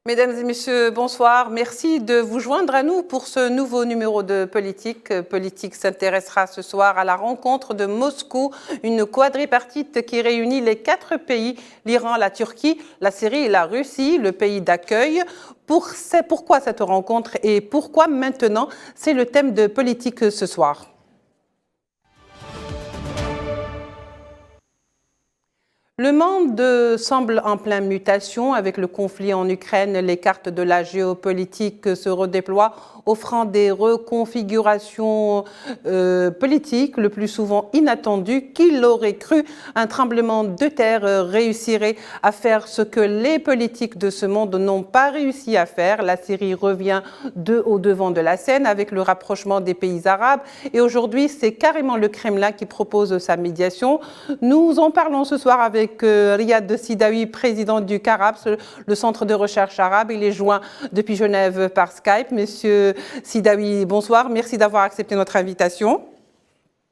Mesdames et messieurs, bonsoir. Merci de vous joindre à nous pour ce nouveau numéro de Politique. Politique s'intéressera ce soir à la rencontre de Moscou, une quadripartite qui réunit les 4 pays, l'Iran, la Turquie, la Syrie et la Russie, le pays d'accueil. Pourquoi cette rencontre et pourquoi maintenant? C'est le thème de Politique ce soir. Le monde semble en pleine mutation avec le conflit en Ukraine. Les cartes de la géopolitique se redéploient, offrant des reconfigurations politiques, le plus souvent inattendues. Qui l'aurait cru? Un tremblement de terre réussirait à faire ce que les politiques de ce monde n'ont pas réussi à faire. La Syrie revient au devant de la scène avec le rapprochement des pays arabes. Et aujourd'hui, c'est carrément le Kremlin qui propose sa médiation. Nous en parlons ce soir avec Riyad Sidawi, président du CARAPS, le centre de recherche arabe. Il est joint depuis Genève par Skype. Monsieur Sidawi, bonsoir. Merci d'avoir accepté notre invitation.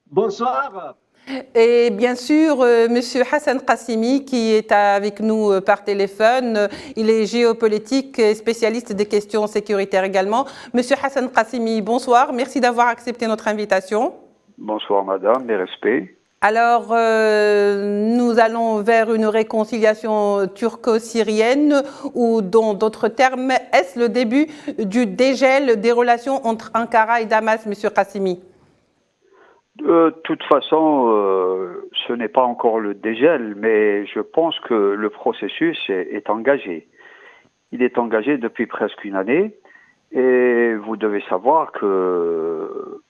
Bonsoir. Et bien sûr, Monsieur Hassan Qassimi, qui est avec nous par téléphone. Il est géopolitique et spécialiste des questions sécuritaires également. Monsieur Hassan Qassimi, bonsoir. Merci d'avoir accepté notre invitation. Bonsoir, madame. Mes respects. Alors, nous allons vers une réconciliation turco-syrienne ou, dans d'autres termes, est-ce le début du dégel des relations entre Ankara et Damas, Monsieur Qassimi? De toute façon, ce n'est pas encore le dégel, mais je pense que le processus est engagé. Il est engagé depuis presque une année et vous devez savoir que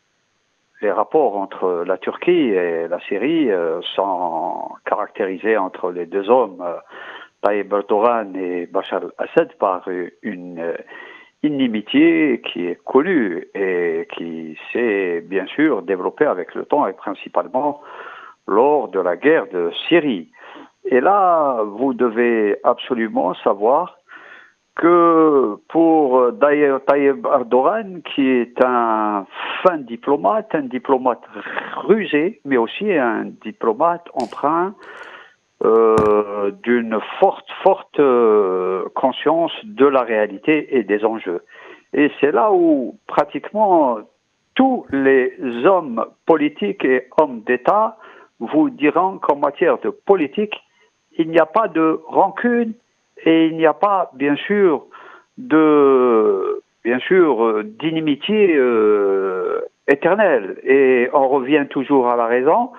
les rapports entre la Turquie et la Syrie sont caractérisés entre les deux hommes, Tayyip Erdogan et Bachar al-Assad, par une inimitié qui est connue et qui s'est bien sûr développée avec le temps et principalement lors de la guerre de Syrie. Et là, vous devez absolument savoir que pour Tayyip Erdogan, qui est un fin diplomate, un diplomate rusé, mais aussi un diplomate empreint d'une forte conscience de la réalité et des enjeux. Et c'est là où pratiquement tous les hommes politiques et hommes d'État vous diront qu'en matière de politique, il n'y a pas de rancune et il n'y a pas, bien sûr, d'inimitié éternelle. Et on revient toujours à la raison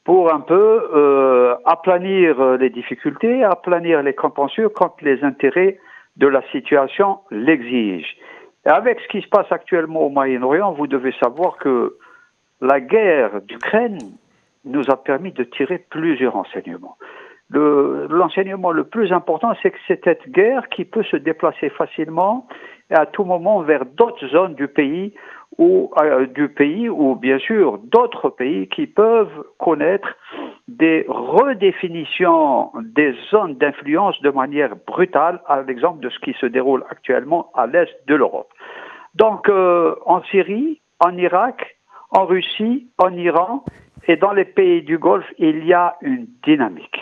pour un peu aplanir les difficultés, aplanir les contentieux quand les intérêts de la situation l'exigent. Et avec ce qui se passe actuellement au Moyen-Orient, vous devez savoir que la guerre d'Ukraine nous a permis de tirer plusieurs enseignements. L'enseignement le plus important, c'est que c'est cette guerre qui peut se déplacer facilement et à tout moment vers d'autres zones du pays ou bien sûr d'autres pays qui peuvent connaître des redéfinitions des zones d'influence de manière brutale, à l'exemple de ce qui se déroule actuellement à l'est de l'Europe. Donc en Syrie, en Irak, en Russie, en Iran et dans les pays du Golfe, il y a une dynamique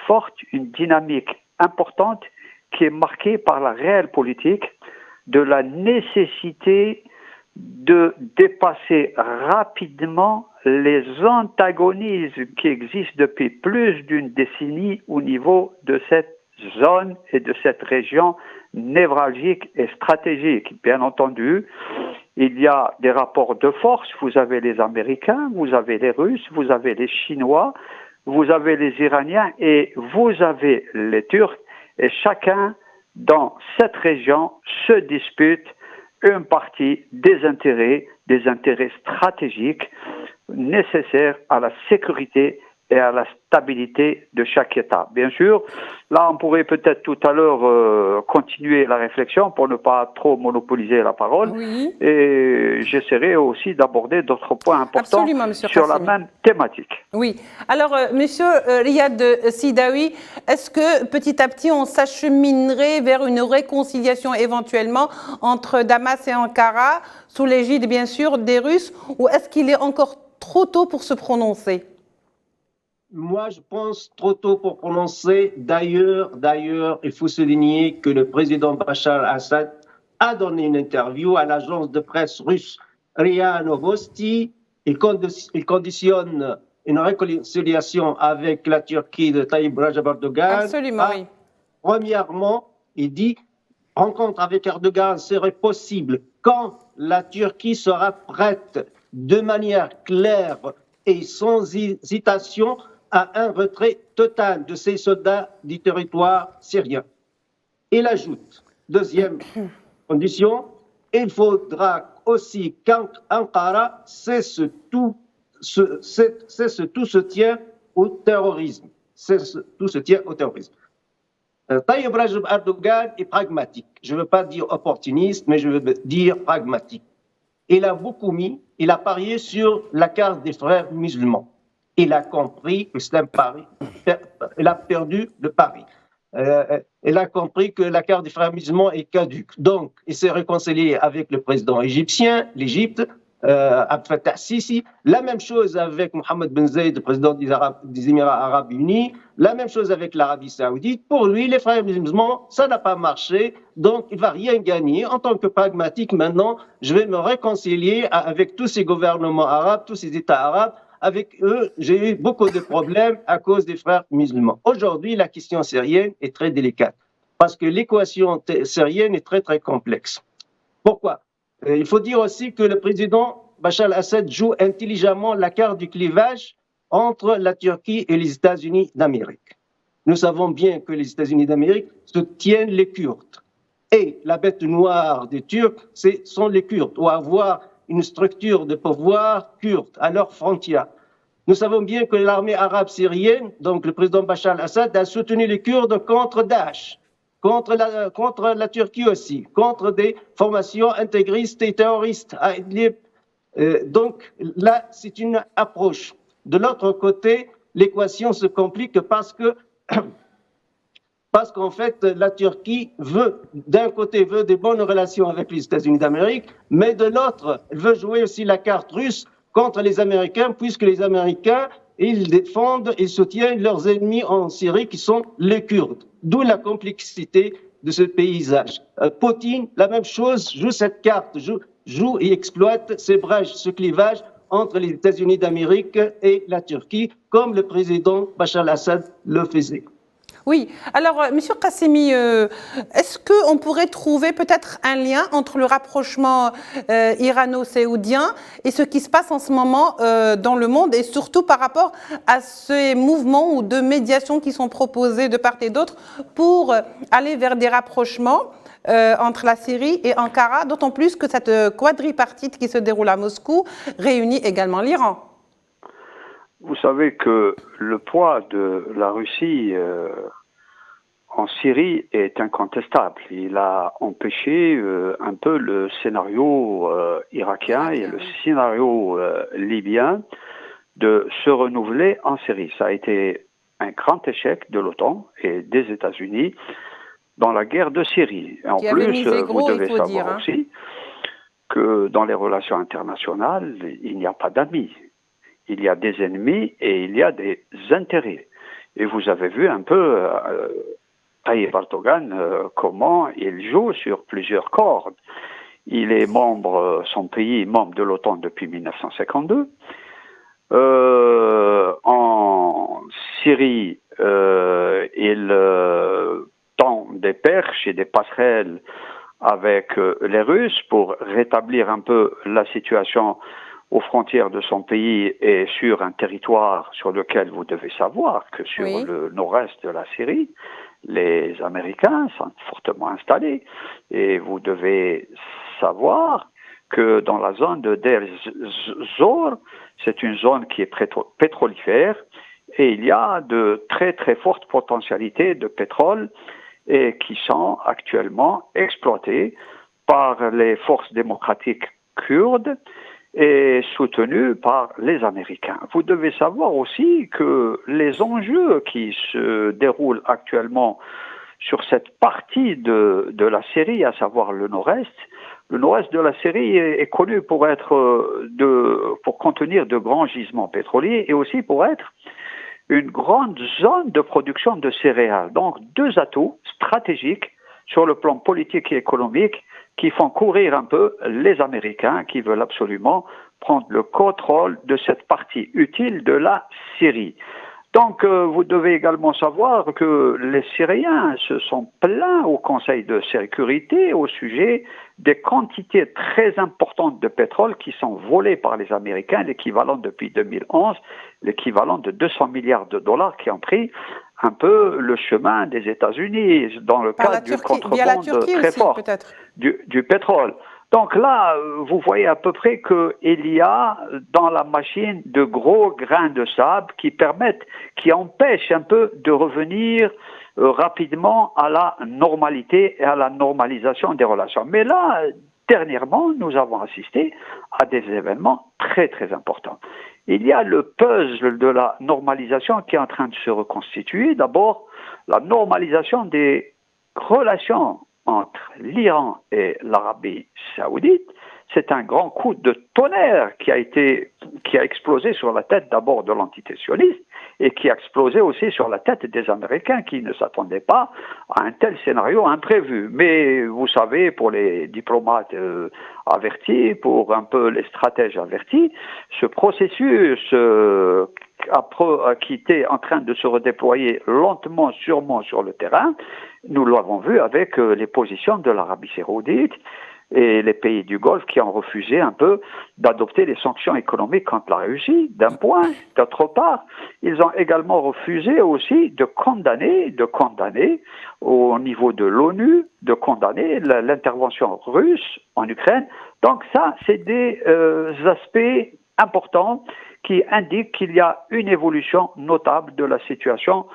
forte, une dynamique importante qui est marquée par la réelle politique de la nécessité de dépasser rapidement les antagonismes qui existent depuis plus d'une décennie au niveau de cette zone et de cette région névralgique et stratégique. Bien entendu, il y a des rapports de force. Vous avez les Américains, vous avez les Russes, vous avez les Chinois, vous avez les Iraniens et vous avez les Turcs, et chacun dans cette région se dispute une partie des intérêts stratégiques nécessaires à la sécurité et à la stabilité de chaque État. Bien sûr, là on pourrait peut-être tout à l'heure continuer la réflexion pour ne pas trop monopoliser la parole. Oui. Et j'essaierai aussi d'aborder d'autres points importants sur la même thématique. Oui. Alors, Monsieur Riyad Sidawi, est-ce que petit à petit on s'acheminerait vers une réconciliation éventuellement entre Damas et Ankara, sous l'égide bien sûr des Russes, ou est-ce qu'il est encore trop tôt pour se prononcer? Moi, je pense trop tôt pour prononcer. D'ailleurs, il faut souligner que le président Bachar al-Assad a donné une interview à l'agence de presse russe RIA Novosti. Il conditionne une réconciliation avec la Turquie de Tayyip Recep Erdogan. Absolument, oui. Premièrement, il dit rencontre avec Erdogan serait possible quand la Turquie sera prête de manière claire et sans hésitation à un retrait total de ses soldats du territoire syrien. Il ajoute, deuxième condition, il faudra aussi qu'Ankara cesse tout soutien au terrorisme. Tayyip Recep Erdogan est pragmatique. Je ne veux pas dire opportuniste, mais je veux dire pragmatique. Il a beaucoup mis, il a parié sur la carte des frères musulmans. Il a compris que c'est un pari. Il a perdu le pari. Il a compris que la carte des frères musulmans est caduque. Donc, il s'est réconcilié avec le président égyptien, l'Égypte, Abdel Fattah Sisi. La même chose avec Mohammed Ben Zayed, le président des Émirats arabes unis. La même chose avec l'Arabie saoudite. Pour lui, les frères musulmans, ça n'a pas marché. Donc, il ne va rien gagner. En tant que pragmatique, maintenant, je vais me réconcilier avec tous ces gouvernements arabes, tous ces États arabes. Avec eux, j'ai eu beaucoup de problèmes à cause des frères musulmans. Aujourd'hui, la question syrienne est très délicate parce que l'équation syrienne est très, très complexe. Pourquoi? Il faut dire aussi que le président Bachar al-Assad joue intelligemment la carte du clivage entre la Turquie et les États-Unis d'Amérique. Nous savons bien que les États-Unis d'Amérique soutiennent les Kurdes. Et la bête noire des Turcs, ce sont les Kurdes, ou avoir une structure de pouvoir kurde à leurs frontières. Nous savons bien que l'armée arabe syrienne, donc le président Bachar al-Assad, a soutenu les Kurdes contre Daesh, contre la Turquie aussi, contre des formations intégristes et terroristes à Idlib. Donc là, c'est une approche. De l'autre côté, l'équation se complique parce qu'en fait, la Turquie d'un côté, veut des bonnes relations avec les États-Unis d'Amérique, mais de l'autre, elle veut jouer aussi la carte russe contre les Américains, puisque les Américains, ils défendent et soutiennent leurs ennemis en Syrie, qui sont les Kurdes. D'où la complexité de ce paysage. Poutine, la même chose, joue cette carte, joue et exploite ces brèches, ce clivage entre les États-Unis d'Amérique et la Turquie, comme le président Bachar al-Assad le faisait. Oui, alors, Monsieur Qassemi, est-ce qu'on pourrait trouver peut-être un lien entre le rapprochement irano-saoudien et ce qui se passe en ce moment dans le monde, et surtout par rapport à ces mouvements ou de médiation qui sont proposés de part et d'autre pour aller vers des rapprochements entre la Syrie et Ankara, d'autant plus que cette quadripartite qui se déroule à Moscou réunit également l'Iran? Vous savez que le poids de la Russie en Syrie est incontestable. Il a empêché un peu le scénario irakien et le scénario libyen de se renouveler en Syrie. Ça a été un grand échec de l'OTAN et des États-Unis dans la guerre de Syrie. Et en plus, vous devez savoir aussi que dans les relations internationales, il n'y a pas d'amis. Il y a des ennemis et il y a des intérêts. Et vous avez vu un peu Tayyip Erdogan, comment il joue sur plusieurs cordes. Il est son pays est membre de l'OTAN depuis 1952. En Syrie, il tend des perches et des passerelles avec les Russes pour rétablir un peu la situation aux frontières de son pays et sur un territoire sur lequel vous devez savoir que sur le nord-est de la Syrie, les Américains sont fortement installés. Et vous devez savoir que dans la zone de Deir Zor, c'est une zone qui est pétrolifère et il y a de très très fortes potentialités de pétrole et qui sont actuellement exploitées par les forces démocratiques kurdes et soutenu par les Américains. Vous devez savoir aussi que les enjeux qui se déroulent actuellement sur cette partie de la Syrie, à savoir le nord-est de la Syrie est connu pour contenir de grands gisements pétroliers et aussi pour être une grande zone de production de céréales. Donc, deux atouts stratégiques sur le plan politique et économique qui font courir un peu les Américains qui veulent absolument prendre le contrôle de cette partie utile de la Syrie. Donc, vous devez également savoir que les Syriens se sont plaints au Conseil de sécurité au sujet des quantités très importantes de pétrole qui sont volées par les Américains, l'équivalent depuis 2011, l'équivalent de 200 milliards de dollars qui ont pris un peu le chemin des États-Unis dans le cadre du contrebande très fort du pétrole. Donc là, vous voyez à peu près qu'il y a dans la machine de gros grains de sable qui empêchent un peu de revenir rapidement à la normalité et à la normalisation des relations. Mais là, dernièrement, nous avons assisté à des événements très très importants. Il y a le puzzle de la normalisation qui est en train de se reconstituer. D'abord, la normalisation des relations entre l'Iran et l'Arabie saoudite, c'est un grand coup de tonnerre qui a explosé sur la tête d'abord de l'entité sioniste et qui a explosé aussi sur la tête des Américains qui ne s'attendaient pas à un tel scénario imprévu. Mais vous savez, pour les diplomates avertis, pour un peu les stratèges avertis, ce processus qui était en train de se redéployer lentement, sûrement sur le terrain, nous l'avons vu avec les positions de l'Arabie saoudite et les pays du Golfe qui ont refusé un peu d'adopter les sanctions économiques contre la Russie, d'un point. D'autre part, ils ont également refusé aussi de condamner au niveau de l'ONU, de condamner l'intervention russe en Ukraine. Donc ça, c'est des aspects importants qui indiquent qu'il y a une évolution notable de la situation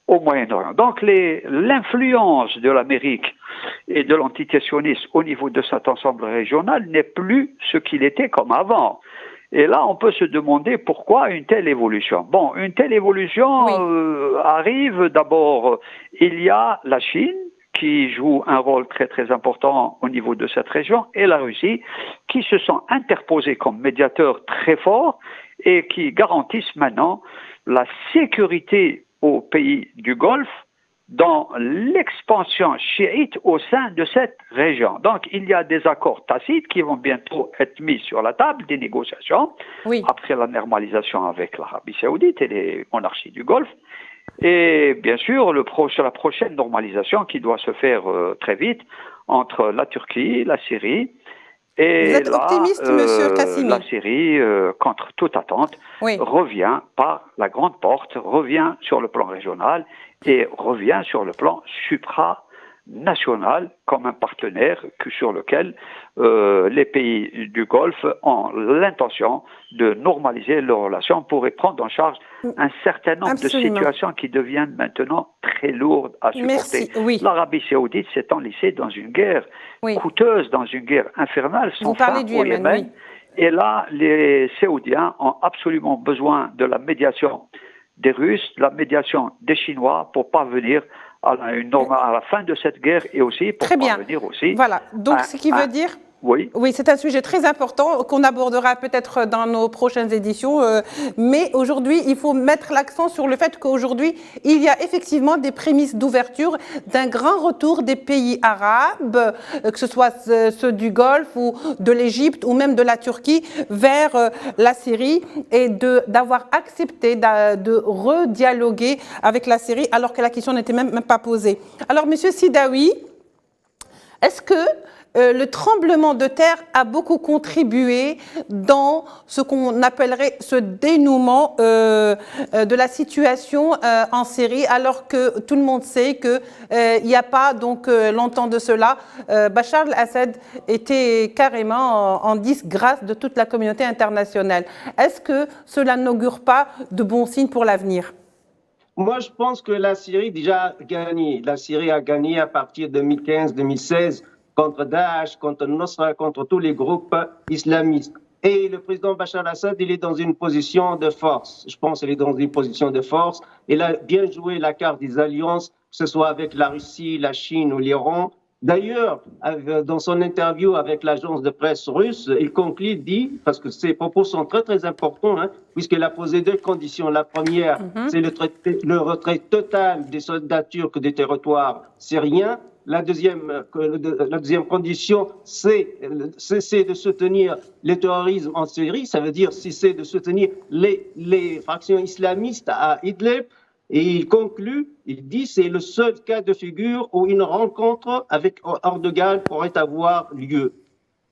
au Moyen-Orient. Donc l'influence de l'Amérique et de l'entité sioniste au niveau de cet ensemble régional n'est plus ce qu'il était comme avant. Et là, on peut se demander pourquoi une telle évolution. Bon, une telle évolution arrive d'abord, il y a la Chine qui joue un rôle très très important au niveau de cette région, et la Russie, qui se sont interposés comme médiateurs très forts et qui garantissent maintenant la sécurité aux pays du Golfe dans l'expansion chiite au sein de cette région. Donc, il y a des accords tacites qui vont bientôt être mis sur la table des négociations après la normalisation avec l'Arabie saoudite et les monarchies du Golfe. Et bien sûr, la prochaine normalisation qui doit se faire très vite entre la Turquie, la Syrie. Et vous êtes optimiste, Monsieur Qassimi? La Syrie, contre toute attente, revient par la grande porte, revient sur le plan régional et revient sur le plan supranational comme un partenaire sur lequel les pays du Golfe ont l'intention de normaliser leurs relations pour prendre en charge un certain nombre de situations qui deviennent maintenant très lourdes à supporter. L'Arabie saoudite s'est enlissée dans une guerre coûteuse, dans une guerre infernale sans fin au Yémen. Et là, les Saoudiens ont absolument besoin de la médiation des Russes, de la médiation des Chinois pour parvenir à la fin de cette guerre et aussi pour parvenir aussi. Voilà, donc ce qui veut dire... Oui, c'est un sujet très important qu'on abordera peut-être dans nos prochaines éditions. Mais aujourd'hui, il faut mettre l'accent sur le fait qu'aujourd'hui, il y a effectivement des prémices d'ouverture d'un grand retour des pays arabes, que ce soit ceux du Golfe ou de l'Égypte ou même de la Turquie, vers la Syrie et d'avoir accepté de redialoguer avec la Syrie alors que la question n'était même pas posée. Alors, Monsieur Sidaoui, est-ce que le tremblement de terre a beaucoup contribué dans ce qu'on appellerait ce dénouement de la situation en Syrie, alors que tout le monde sait qu'il n'y a pas donc longtemps de cela, Bachar el-Assad était carrément en disgrâce de toute la communauté internationale. Est-ce que cela n'augure pas de bons signes pour l'avenir? Moi, je pense que la Syrie déjà gagné. La Syrie a gagné à partir de 2015-2016 contre Daesh, contre Nusra, contre tous les groupes islamistes. Et le président Bachar el-Assad, il est dans une position de force. Je pense qu'il est dans une position de force. Il a bien joué la carte des alliances, que ce soit avec la Russie, la Chine ou l'Iran. D'ailleurs, dans son interview avec l'agence de presse russe, il conclut, dit, parce que ses propos sont très très importants, hein, puisqu'il a posé deux conditions. La première, c'est le retrait total des soldats turcs des territoires syriens. La deuxième condition, c'est cesser de soutenir le terrorisme en Syrie, ça veut dire cesser de soutenir les factions islamistes à Idlib. Et il conclut, il dit, c'est le seul cas de figure où une rencontre avec Erdogan pourrait avoir lieu.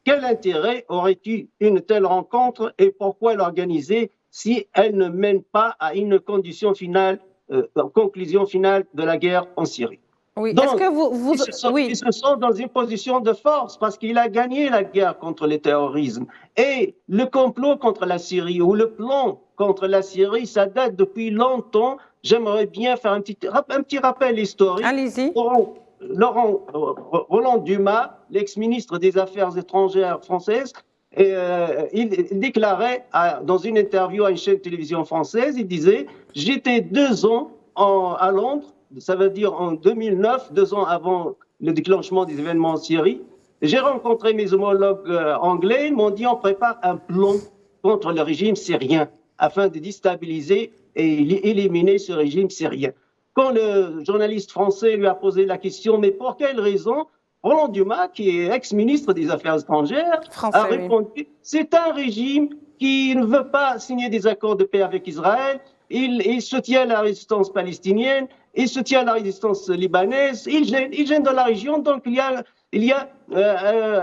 Quel intérêt aurait-il une telle rencontre et pourquoi l'organiser si elle ne mène pas à une conclusion finale de la guerre en Syrie? Oui. Donc, est-ce que ils se sont dans une position de force parce qu'il a gagné la guerre contre le terrorisme. Et le complot contre la Syrie ou le plan contre la Syrie, ça date depuis longtemps. J'aimerais bien faire un petit rappel historique. Allez-y. Roland Dumas, l'ex-ministre des Affaires étrangères française, il déclarait dans une interview à une chaîne de télévision française, il disait « J'étais 2 ans à Londres, ça veut dire en 2009, 2 ans avant le déclenchement des événements en Syrie. J'ai rencontré mes homologues anglais, ils m'ont dit on prépare un plan contre le régime syrien afin de déstabiliser et éliminer ce régime syrien. Quand le journaliste français lui a posé la question, mais pour quelle raison, Roland Dumas, qui est ex-ministre des Affaires étrangères, a répondu, c'est un régime qui ne veut pas signer des accords de paix avec Israël, il soutient la résistance palestinienne, il soutient la résistance libanaise, il gêne dans la région, donc il y a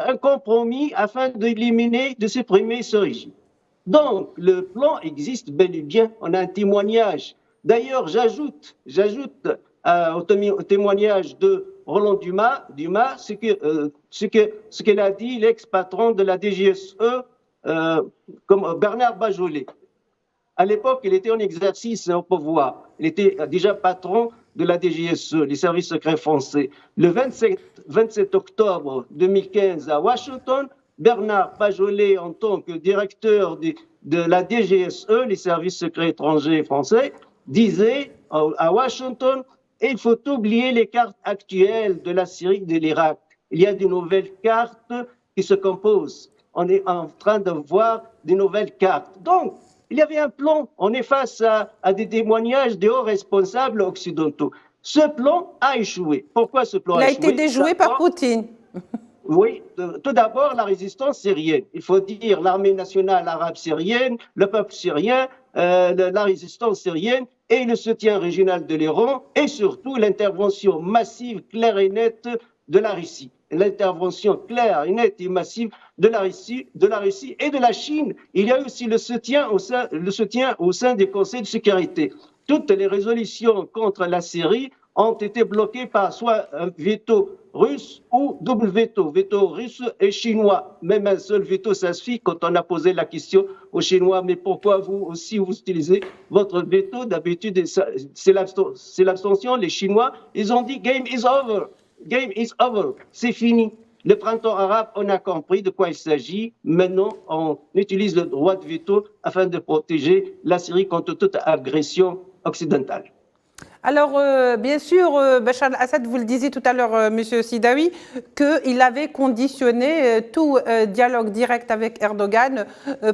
un compromis afin d'éliminer, de supprimer ce régime. Donc, le plan existe bel et bien, on a un témoignage. D'ailleurs, j'ajoute au témoignage de Roland Dumas ce qu'elle a dit l'ex-patron de la DGSE, comme Bernard Bajolet. À l'époque, il était en exercice au pouvoir. Il était déjà patron de la DGSE, les services secrets français. Le 27 octobre 2015 à Washington, Bernard Bajolet, en tant que directeur de la DGSE, les services secrets étrangers français, disait à Washington, il faut oublier les cartes actuelles de la Syrie et de l'Irak. Il y a de nouvelles cartes qui se composent. On est en train de voir de nouvelles cartes. Donc, il y avait un plan. On est face à des témoignages de hauts responsables occidentaux. Ce plan a échoué. Pourquoi ce plan a échoué? Il a été déjoué par Poutine. Oui, tout d'abord, la résistance syrienne. Il faut dire l'armée nationale arabe syrienne, le peuple syrien, la résistance syrienne et le soutien régional de l'Iran et surtout l'intervention massive, claire et nette de la Russie. L'intervention claire et nette et massive de la Russie et de la Chine. Il y a aussi le soutien au sein des conseils de sécurité. Toutes les résolutions contre la Syrie ont été bloquées par soit un veto russe ou double veto russe et chinois. Même un seul veto, ça suffit. Quand on a posé la question aux Chinois, mais pourquoi vous aussi vous utilisez votre veto? D'habitude, c'est l'abstention. Les Chinois, ils ont dit game is over. Game is over. C'est fini. Le printemps arabe, on a compris de quoi il s'agit. Maintenant, on utilise le droit de veto afin de protéger la Syrie contre toute agression occidentale. Alors, bien sûr, Bachar al-Assad, vous le disiez tout à l'heure, Monsieur Sidawi, qu'il avait conditionné tout dialogue direct avec Erdogan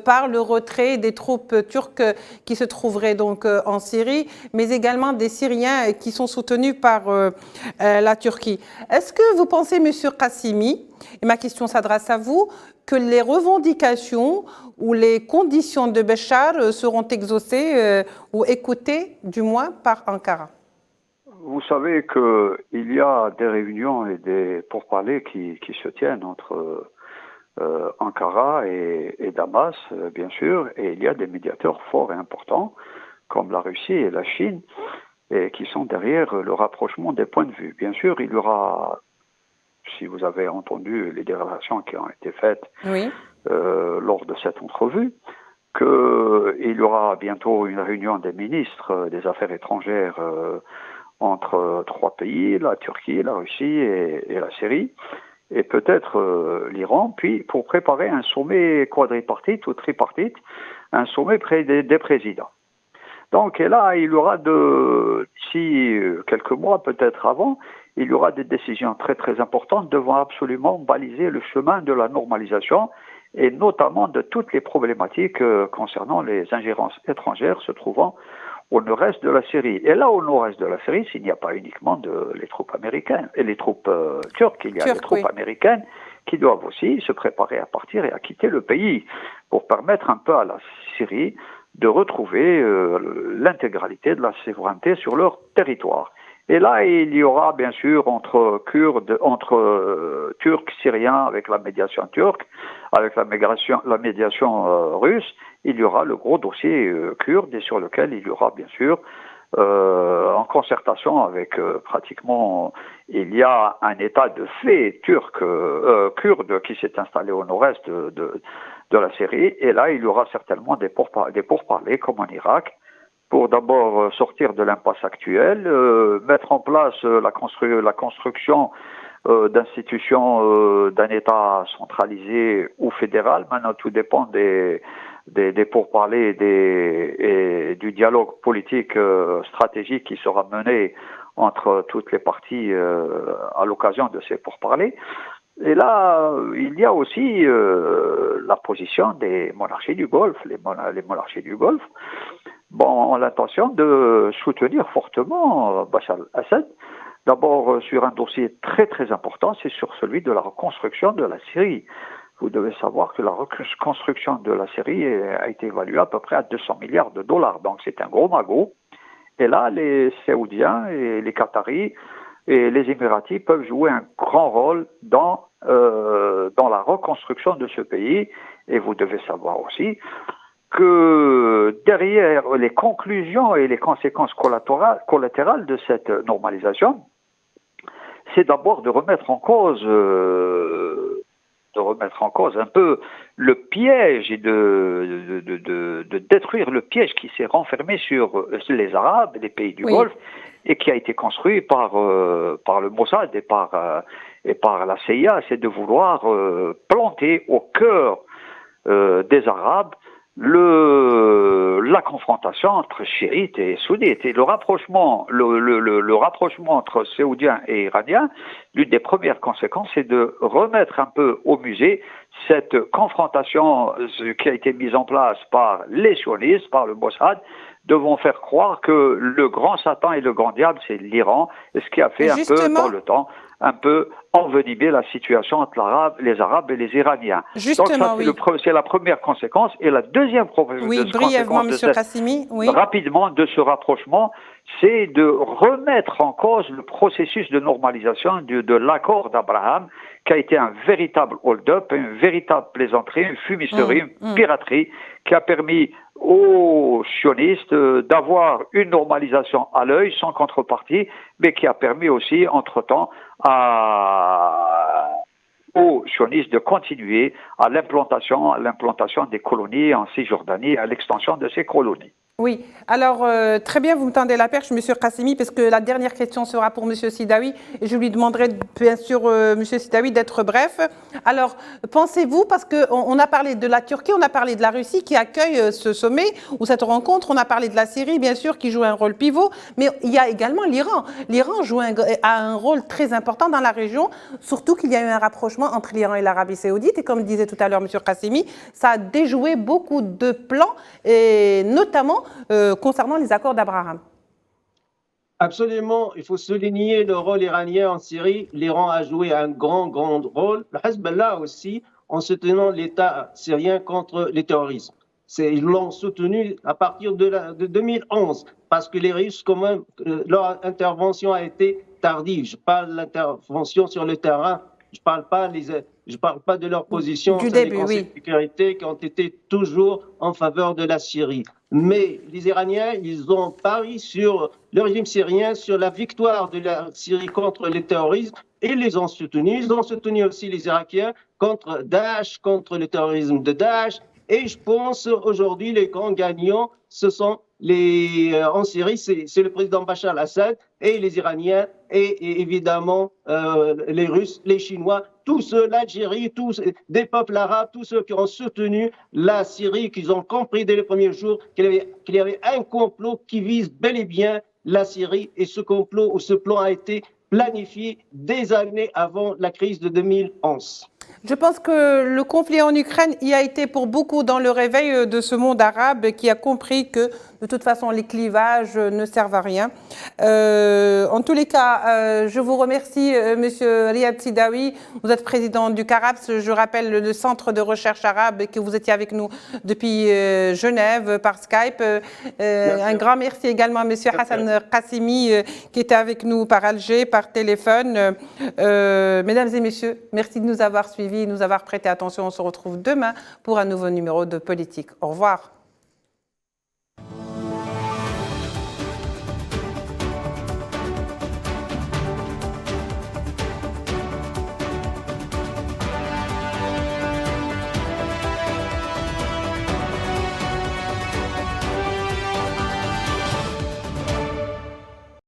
par le retrait des troupes turques qui se trouveraient donc en Syrie, mais également des Syriens qui sont soutenus par la Turquie. Est-ce que vous pensez, Monsieur Qassimi, et ma question s'adresse à vous, que les revendications ou les conditions de Bachar seront exaucées ou écoutées, du moins, par Ankara? Vous savez qu'il y a des réunions et des pourparlers qui se tiennent entre Ankara et Damas, bien sûr, et il y a des médiateurs forts et importants, comme la Russie et la Chine, et qui sont derrière le rapprochement des points de vue. Bien sûr, il y aura, si vous avez entendu les déclarations qui ont été faites lors de cette entrevue, qu'il y aura bientôt une réunion des ministres des Affaires étrangères entre 3 pays, la Turquie, la Russie et la Syrie, et peut-être l'Iran, puis pour préparer un sommet quadripartite ou tripartite, un sommet des présidents. Donc, et là, il y aura d'ici quelques mois, peut-être avant, il y aura des décisions très très importantes devant absolument baliser le chemin de la normalisation et notamment de toutes les problématiques concernant les ingérences étrangères se trouvant au nord-est de la Syrie. Et là, au nord-est de la Syrie, s'il n'y a pas uniquement les troupes américaines et les troupes turques, il y a les troupes américaines qui doivent aussi se préparer à partir et à quitter le pays pour permettre un peu à la Syrie de retrouver l'intégralité de la souveraineté sur leur territoire. Et là, il y aura bien sûr entre Kurdes, Turcs, Syriens avec la médiation turque, avec la médiation russe, il y aura le gros dossier kurde et sur lequel il y aura bien sûr en concertation avec pratiquement, il y a un état de fait kurde qui s'est installé au nord-est de la Syrie, et là il y aura certainement des pourparlers comme en Irak, pour d'abord sortir de l'impasse actuelle, mettre en place la construction d'institutions d'un État centralisé ou fédéral. Maintenant, tout dépend des pourparlers et du dialogue politique stratégique qui sera mené entre toutes les parties à l'occasion de ces pourparlers. Et là, il y a aussi la position des monarchies du Golfe. Les monarchies du Golfe ont l'intention de soutenir fortement Bachar al-Assad. D'abord sur un dossier très très important, c'est sur celui de la reconstruction de la Syrie. Vous devez savoir que la reconstruction de la Syrie a été évaluée à peu près à 200 milliards de dollars. Donc c'est un gros magot. Et là, les Saoudiens et les Qataris et les Émiratis peuvent jouer un grand rôle dans la reconstruction de ce pays. Et vous devez savoir aussi que derrière les conclusions et les conséquences collatérales de cette normalisation, c'est d'abord de remettre en cause un peu le piège et de détruire le piège qui s'est renfermé sur les Arabes, les pays du Golfe, et qui a été construit par le Mossad et par la CIA, c'est de vouloir planter au cœur des Arabes la confrontation entre chiites et sunnites. Et le rapprochement entre saoudiens et iraniens, l'une des premières conséquences, c'est de remettre un peu au musée cette confrontation qui a été mise en place par les sionistes, par le Mossad, devant faire croire que le grand Satan et le grand diable, c'est l'Iran, et ce qui a fait un peu dans le temps, un peu envenimer la situation entre les Arabes et les Iraniens. Donc ça, c'est la première conséquence. Et la deuxième conséquence rapidement de ce rapprochement, c'est de remettre en cause le processus de normalisation de l'accord d'Abraham, qui a été un véritable hold-up, une véritable plaisanterie, une fumisterie, une piraterie, qui a permis aux sionistes d'avoir une normalisation à l'œil, sans contrepartie, mais qui a permis aussi, entre-temps, aux sionistes de continuer à l'implantation des colonies en Cisjordanie, à l'extension de ces colonies. Oui, alors très bien, vous me tendez la perche, M. Qassimi, parce que la dernière question sera pour M. Sidawi, et je lui demanderai bien sûr, M. Sidawi, d'être bref. Alors, pensez-vous, parce qu'on a parlé de la Turquie, on a parlé de la Russie qui accueille ce sommet ou cette rencontre, on a parlé de la Syrie, bien sûr, qui joue un rôle pivot, mais il y a également l'Iran. L'Iran a un rôle très important dans la région, surtout qu'il y a eu un rapprochement entre l'Iran et l'Arabie Saoudite, et comme disait tout à l'heure M. Qassimi, ça a déjoué beaucoup de plans, et notamment concernant les accords d'Abraham. Absolument, il faut souligner le rôle iranien en Syrie. L'Iran a joué un grand rôle. Le Hezbollah aussi, en soutenant l'État syrien contre les terroristes. Ils l'ont soutenu à partir de 2011, parce que les Russes, quand même, leur intervention a été tardive. Je parle de l'intervention sur le terrain, je ne parle pas de leur position sur les conseils de sécurité qui ont été toujours en faveur de la Syrie. Mais les Iraniens, ils ont parié sur le régime syrien, sur la victoire de la Syrie contre les terroristes, et ils les ont soutenus. Ils ont soutenu aussi les Irakiens contre Daesh, contre le terrorisme de Daesh. Et je pense aujourd'hui, les grands gagnants, ce sont en Syrie, c'est le président Bachar al-Assad et les Iraniens et évidemment les Russes, les Chinois tous ceux, l'Algérie, tous des peuples arabes, tous ceux qui ont soutenu la Syrie, qui ont compris dès les premiers jours qu'il y avait un complot qui vise bel et bien la Syrie, et ce complot ou ce plan a été planifié des années avant la crise de 2011. Je pense que le conflit en Ukraine y a été pour beaucoup dans le réveil de ce monde arabe qui a compris que de toute façon les clivages ne servent à rien. En tous les cas, je vous remercie, Monsieur Riyad Sidawi. Vous êtes président du CARAPS, je rappelle le centre de recherche arabe, et que vous étiez avec nous depuis Genève par Skype. Un grand merci également à Monsieur Hassan Qassimi qui était avec nous par Alger, par téléphone. Mesdames et messieurs, merci de nous avoir suivis, de nous avoir prêté attention. On se retrouve demain pour un nouveau numéro de Politique. Au revoir.